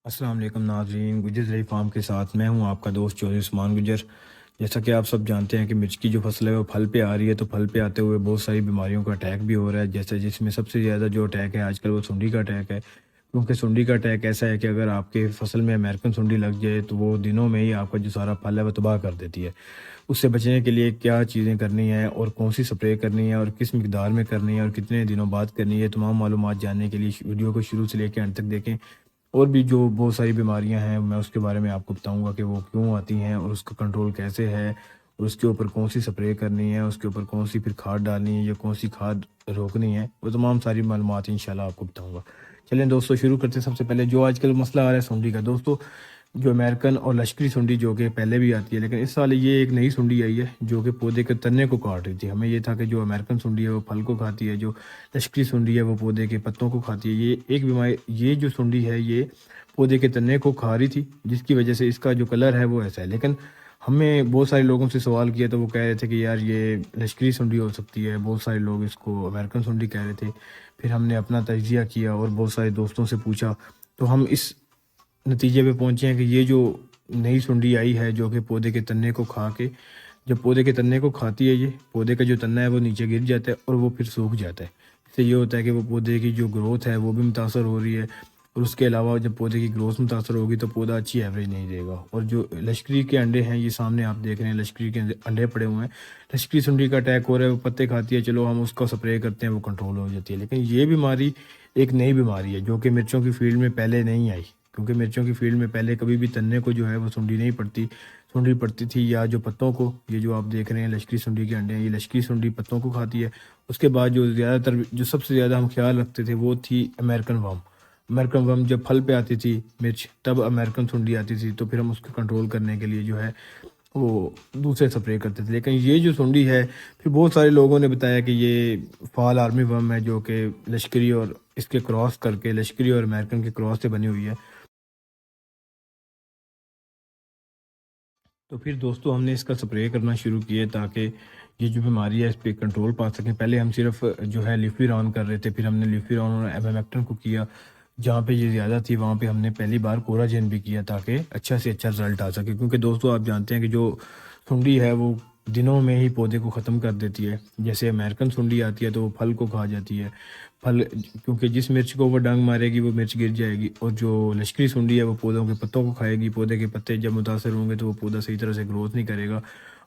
अस्सलाम वालेकुम नाज़रीन, गुजर जरी फार्म के साथ मैं हूं आपका दोस्त चौधरी उस्मान गुजर। जैसा कि आप सब जानते हैं कि मिर्च की जो फसल है वो फल पे आ रही है, तो फल पे आते हुए बहुत सारी बीमारियों का अटैक भी हो रहा है। जैसे जिसमें सबसे ज़्यादा जो अटैक है आजकल वो सुंडी का अटैक है। क्योंकि सुंडी का अटैक ऐसा है कि अगर आपके फसल में अमेरिकन सुंडी लग जाए तो वो दिनों में ही आपका जो सारा फल है वो तबाह कर देती है। उससे बचने के लिए क्या चीज़ें करनी है और कौन सी स्प्रे करनी है और किस मिकदार में करनी है और कितने दिनों बाद करनी है, तमाम मालूमात जानने के लिए इस वीडियो को शुरू से लेकर अंत तक देखें। और भी जो बहुत सारी बीमारियां हैं मैं उसके बारे में आपको बताऊंगा कि वो क्यों आती हैं और उसका कंट्रोल कैसे है और उसके ऊपर कौन सी स्प्रे करनी है, उसके ऊपर कौन सी फिर खाद डालनी है या कौन सी खाद रोकनी है, वो तमाम सारी मालूमात इंशाल्लाह आपको बताऊंगा। चलें दोस्तों, शुरू करते हैं। सबसे पहले जो आजकल मसला आ रहा है सुंडी का, दोस्तों जो अमेरिकन और लश्करी सुंडी जो कि पहले भी आती है, लेकिन इस साल ये एक नई सुंडी आई है जो कि पौधे के तने को काट रही थी। हमें ये था कि जो अमेरिकन सुंडी है वो फल को खाती है, जो लश्करी सुंडी है वो पौधे के पत्तों को खाती है। ये एक बीमारी, ये जो सुंडी है ये पौधे के तने को खा रही थी, जिसकी वजह से इसका जो कलर है वो ऐसा है। लेकिन हमें बहुत सारे लोगों से सवाल किया तो वो कह रहे थे कि यार ये लश्करी सुंडी हो सकती है, बहुत सारे लोग इसको अमेरिकन सुंडी कह रहे थे। फिर हमने अपना तजिया किया और बहुत सारे दोस्तों से पूछा, तो हम इस नतीजे पे पहुंचे हैं कि ये जो नई सुंडी आई है जो कि पौधे के तने को खा के, जब पौधे के तने को खाती है ये पौधे का जो तना है वो नीचे गिर जाता है और वो फिर सूख जाता है। इससे ये होता है कि वो पौधे की जो ग्रोथ है वो भी मुतासर हो रही है, और उसके अलावा जब पौधे की ग्रोथ मुतासर होगी तो पौधा अच्छी एवरेज नहीं देगा। और जो लश्करी के अंडे हैं, ये सामने आप देख रहे हैं लश्करी के अंडे पड़े हुए हैं। लश्करी सुंडी का अटैक हो रहा है, वो पत्ते खाती है, चलो हम उसका स्प्रे करते हैं वो कंट्रोल हो जाती है। लेकिन ये बीमारी एक नई बीमारी है जो कि मिर्चों की फील्ड में पहले नहीं आई। क्योंकि मिर्चों की फील्ड में पहले कभी भी तन्ने को जो है वो सुंडी नहीं पड़ती, सुंडी पड़ती थी या जो पत्तों को, ये जो आप देख रहे हैं लश्करी सुंडी के अंडे हैं, ये लश्करी सुंडी पत्तों को खाती है। उसके बाद जो ज़्यादातर जो सबसे ज़्यादा हम ख्याल रखते थे वो थी अमेरिकन वर्म। अमेरिकन वर्म जब फल पे आती थी मिर्च, तब अमेरिकन सुंडी आती थी, तो फिर हम उसको कंट्रोल करने के लिए जो है वो दूसरे स्प्रे करते थे। लेकिन ये जो सुंडी है, फिर बहुत सारे लोगों ने बताया कि ये फाल आर्मी वर्म है जो कि लश्करी और इसके क्रॉस करके, लश्करी और अमेरिकन के क्रॉस से बनी हुई है। तो फिर दोस्तों हमने इसका स्प्रे करना शुरू किया ताकि ये जो बीमारी है इस पे कंट्रोल पा सकें। पहले हम सिर्फ जो है लिफिरॉन कर रहे थे, फिर हमने लिफिरॉन और एमामेक्टिन को किया। जहाँ पे ये ज़्यादा थी वहाँ पे हमने पहली बार कोराजेन भी किया ताकि अच्छा से अच्छा रिजल्ट आ सके। क्योंकि दोस्तों आप जानते हैं कि जो सुंडी है वो दिनों में ही पौधे को ख़त्म कर देती है। जैसे अमेरिकन सुंडी आती है तो वो फल को खा जाती है, फल, क्योंकि जिस मिर्च को वो डंग मारेगी वो मिर्च गिर जाएगी। और जो लश्करी सुंडी है वो पौधों के पत्तों को खाएगी, पौधे के पत्ते जब मुतासर होंगे तो वो पौधा सही तरह से ग्रोथ नहीं करेगा।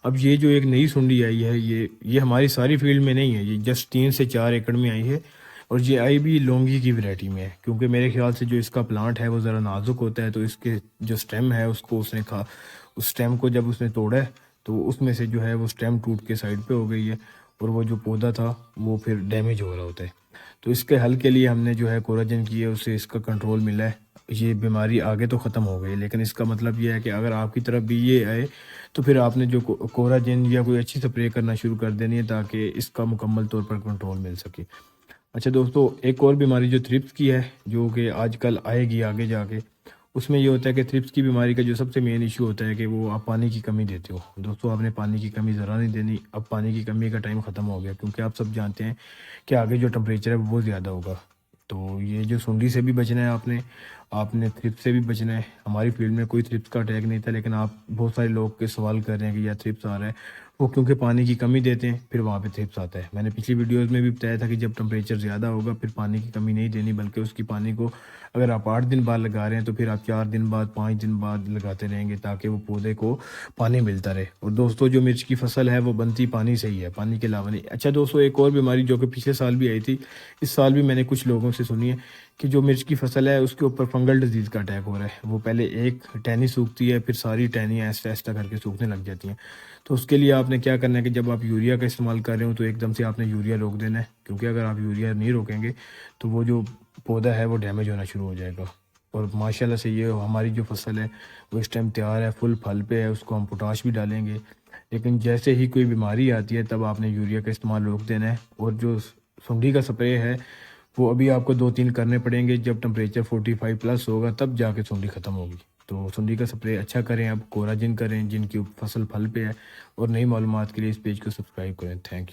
अब ये जो एक नई सुंडी आई है ये हमारी सारी फील्ड में नहीं है, ये जस्ट 3 से 4 एकड़ में आई है। और ये आई भी लौंगी की वैरायटी में है, क्योंकि मेरे ख्याल से जो इसका प्लांट है वो ज़रा नाजुक होता है, तो इसके जो स्टेम है उसको उसने खा, उस स्टेम को जब उसने तोड़ा है तो उसमें से जो है वो स्टेम टूट के साइड पे हो गई है और वो जो पौधा था वो फिर डैमेज हो रहा होता है। तो इसके हल के लिए हमने जो है कोराजन की है, उससे इसका कंट्रोल मिला है। ये बीमारी आगे तो ख़त्म हो गई, लेकिन इसका मतलब ये है कि अगर आपकी तरफ भी ये आए तो फिर आपने जो कोराजन या कोई अच्छी स्प्रे करना शुरू कर देनी है ताकि इसका मुकम्मल तौर पर कंट्रोल मिल सके। अच्छा दोस्तों, एक और बीमारी जो थ्रिप्स की है जो कि आजकल आएगी आगे जाके, उसमें ये होता है कि थ्रिप्स की बीमारी का जो सबसे मेन इशू होता है कि वो आप पानी की कमी देते हो। दोस्तों आपने पानी की कमी ज़रा नहीं देनी। अब पानी की कमी का टाइम ख़त्म हो गया, क्योंकि आप सब जानते हैं कि आगे जो टेम्परेचर है वो बहुत ज़्यादा होगा। तो ये जो सुंडी से भी बचना है आपने, आपने थ्रिप्स से भी बचना है। हमारी फील्ड में कोई थ्रिप्स का अटैक नहीं था, लेकिन आप बहुत सारे लोग के सवाल कर रहे हैं कि यार थ्रिप्स आ रहा है, वो क्योंकि पानी की कमी देते हैं फिर वहाँ पे थ्रिप्स आता है। मैंने पिछली वीडियोस में भी बताया था कि जब टेम्परेचर ज़्यादा होगा फिर पानी की कमी नहीं देनी, बल्कि उसकी पानी को अगर आप 8 दिन बाद लगा रहे हैं तो फिर आप 4 दिन बाद, 5 दिन बाद लगाते रहेंगे ताकि वो पौधे को पानी मिलता रहे। और दोस्तों जो मिर्च की फसल है वो बनती पानी से ही है, पानी के अलावा नहीं। अच्छा दोस्तों, एक और बीमारी जो कि पिछले साल भी आई थी, इस साल भी मैंने कुछ लोगों से सुनी है कि जो मिर्च की फसल है उसके ऊपर फंगल डिजीज़ का अटैक हो रहा है। वो पहले एक टहनी सूखती है, फिर सारी टहनियाँ ऐसा ऐसा करके सूखने लग जाती हैं। तो उसके लिए आपने क्या करना है कि जब आप यूरिया का इस्तेमाल कर रहे हो तो एकदम से आपने यूरिया रोक देना है, क्योंकि अगर आप यूरिया नहीं रोकेंगे तो वो जो पौधा है वो डैमेज होना शुरू हो जाएगा। और माशाल्लाह से ये हमारी जो फसल है वो इस टाइम तैयार है, फुल फल पे है, उसको हम पोटाश भी डालेंगे। लेकिन जैसे ही कोई बीमारी आती है तब आपने यूरिया का इस्तेमाल रोक देना है। और जो सुंडी का स्प्रे है वो अभी आपको 2-3 करने पड़ेंगे, जब टेम्परेचर 45+ होगा तब जाके सुंडी ख़त्म होगी। तो सुंडी का स्प्रे अच्छा करें, अब कोराजिन करें जिनकी फसल फल पे है। और नई मालूमात के लिए इस पेज को सब्सक्राइब करें। Thank you.